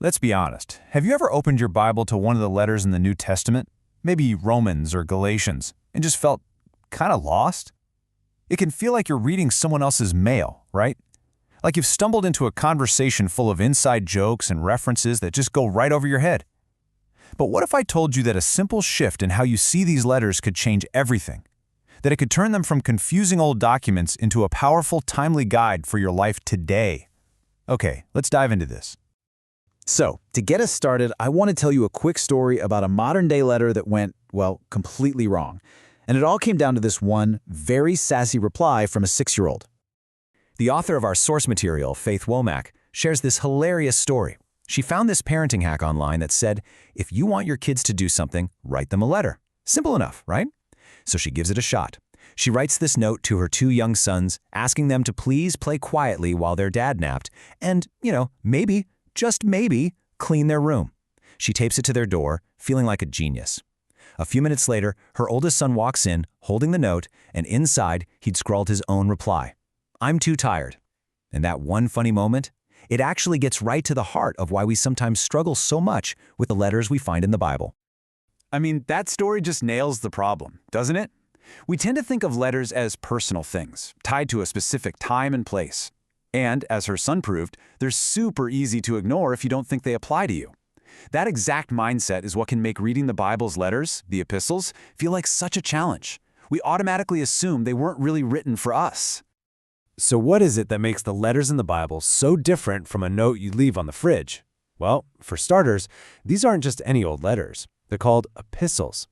Let's be honest. Have you ever opened your Bible to one of the letters in the New Testament, maybe Romans or Galatians, and just felt kind of lost? It can feel like you're reading someone else's mail, right? Like you've stumbled into a conversation full of inside jokes and references that just go right over your head. But what if I told you that a simple shift in how you see these letters could change everything? That it could turn them from confusing old documents into a powerful, timely guide for your life today? Okay, let's dive into this. So, to get us started, I want to tell you a quick story about a modern-day letter that went, well, completely wrong. And it all came down to this one very sassy reply from a 6-year-old. The author of our source material, Faith Womack, shares this hilarious story. She found this parenting hack online that said, if you want your kids to do something, write them a letter. Simple enough, right? So she gives it a shot. She writes this note to her 2 young sons, asking them to please play quietly while their dad napped, and, maybe, just maybe, clean their room. She tapes it to their door, feeling like a genius. A few minutes later, her oldest son walks in, holding the note, and inside, he'd scrawled his own reply. I'm too tired. And that one funny moment, it actually gets right to the heart of why we sometimes struggle so much with the letters we find in the Bible. I mean, that story just nails the problem, doesn't it? We tend to think of letters as personal things, tied to a specific time and place. And, as her son proved, they're super easy to ignore if you don't think they apply to you. That exact mindset is what can make reading the Bible's letters, the epistles, feel like such a challenge. We automatically assume they weren't really written for us. So what is it that makes the letters in the Bible so different from a note you leave on the fridge? Well, for starters, these aren't just any old letters. They're called epistles.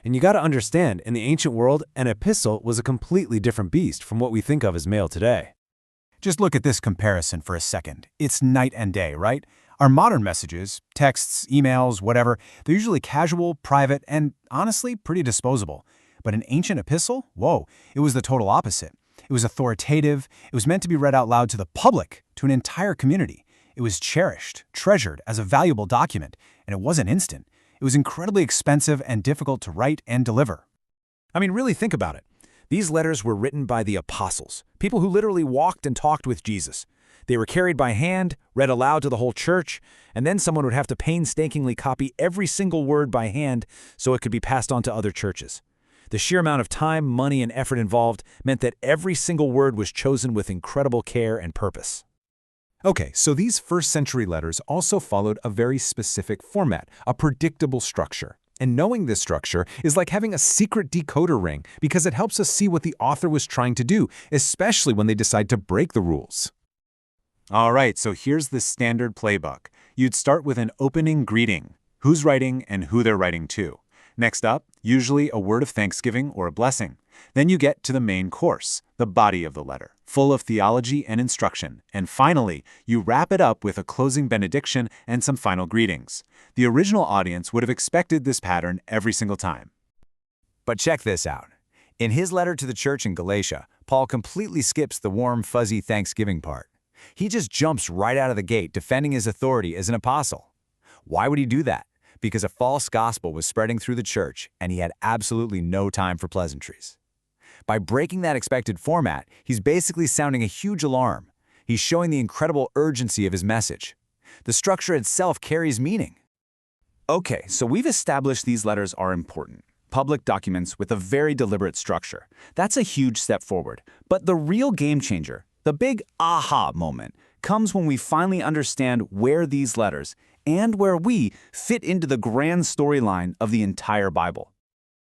And you got to understand, in the ancient world, an epistle was a completely different beast from what we think of as mail today. Just look at this comparison for a second. It's night and day, right? Our modern messages, texts, emails, whatever, they're usually casual, private, and honestly, pretty disposable. But an ancient epistle? Whoa, it was the total opposite. It was authoritative. It was meant to be read out loud to the public, to an entire community. It was cherished, treasured as a valuable document, and it wasn't instant. It was incredibly expensive and difficult to write and deliver. I mean, really think about it. These letters were written by the apostles, people who literally walked and talked with Jesus. They were carried by hand, read aloud to the whole church, and then someone would have to painstakingly copy every single word by hand so it could be passed on to other churches. The sheer amount of time, money, and effort involved meant that every single word was chosen with incredible care and purpose. Okay, so these first-century letters also followed a very specific format, a predictable structure. And knowing this structure is like having a secret decoder ring because it helps us see what the author was trying to do, especially when they decide to break the rules. All right, so here's the standard playbook. You'd start with an opening greeting, who's writing and who they're writing to. Next up, usually a word of thanksgiving or a blessing. Then you get to the main course, the body of the letter, full of theology and instruction. And finally, you wrap it up with a closing benediction and some final greetings. The original audience would have expected this pattern every single time. But check this out. In his letter to the church in Galatia, Paul completely skips the warm, fuzzy Thanksgiving part. He just jumps right out of the gate defending his authority as an apostle. Why would he do that? Because a false gospel was spreading through the church, and he had absolutely no time for pleasantries. By breaking that expected format, he's basically sounding a huge alarm. He's showing the incredible urgency of his message. The structure itself carries meaning. Okay, so we've established these letters are important. Public documents with a very deliberate structure. That's a huge step forward. But the real game changer, the big aha moment, comes when we finally understand where these letters and where we fit into the grand storyline of the entire Bible.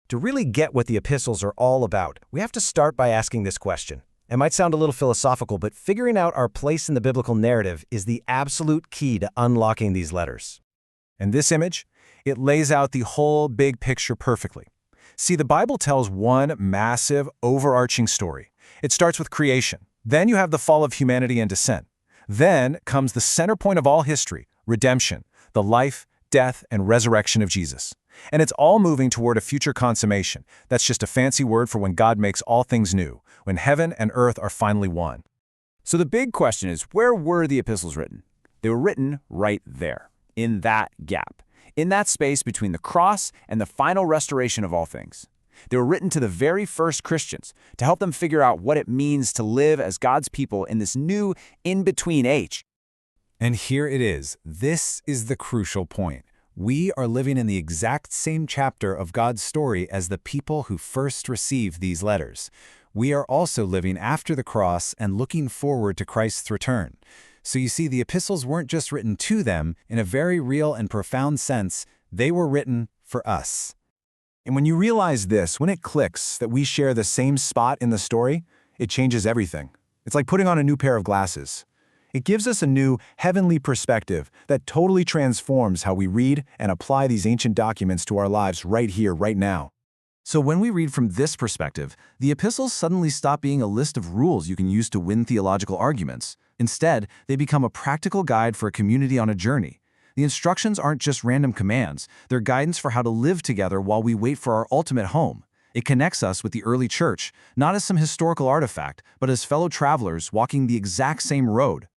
To really get what the epistles are all about, we have to start by asking this question. It might sound a little philosophical, but figuring out our place in the biblical narrative is the absolute key to unlocking these letters. And this image, it lays out the whole big picture perfectly. See, the Bible tells one massive, overarching story. It starts with creation. Then you have the fall of humanity and descent. Then comes the center point of all history, redemption, the life, death, and resurrection of Jesus. And it's all moving toward a future consummation. That's just a fancy word for when God makes all things new, when heaven and earth are finally one. So the big question is, where were the epistles written? They were written right there, in that gap, in that space between the cross and the final restoration of all things. They were written to the very first Christians to help them figure out what it means to live as God's people in this new in-between age. And here it is. This is the crucial point. We are living in the exact same chapter of God's story as the people who first received these letters. We are also living after the cross and looking forward to Christ's return. So you see, the epistles weren't just written to them. In a very real and profound sense, they were written for us. And when you realize this, when it clicks that we share the same spot in the story, it changes everything. It's like putting on a new pair of glasses. It gives us a new, heavenly perspective that totally transforms how we read and apply these ancient documents to our lives right here, right now. So when we read from this perspective, the epistles suddenly stop being a list of rules you can use to win theological arguments. Instead, they become a practical guide for a community on a journey. The instructions aren't just random commands, they're guidance for how to live together while we wait for our ultimate home. It connects us with the early church, not as some historical artifact, but as fellow travelers walking the exact same road.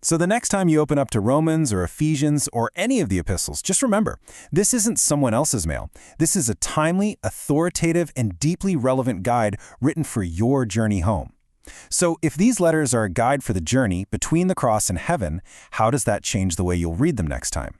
So the next time you open up to Romans or Ephesians or any of the epistles, just remember, this isn't someone else's mail. This is a timely, authoritative, and deeply relevant guide written for your journey home. So if these letters are a guide for the journey between the cross and heaven, how does that change the way you'll read them next time?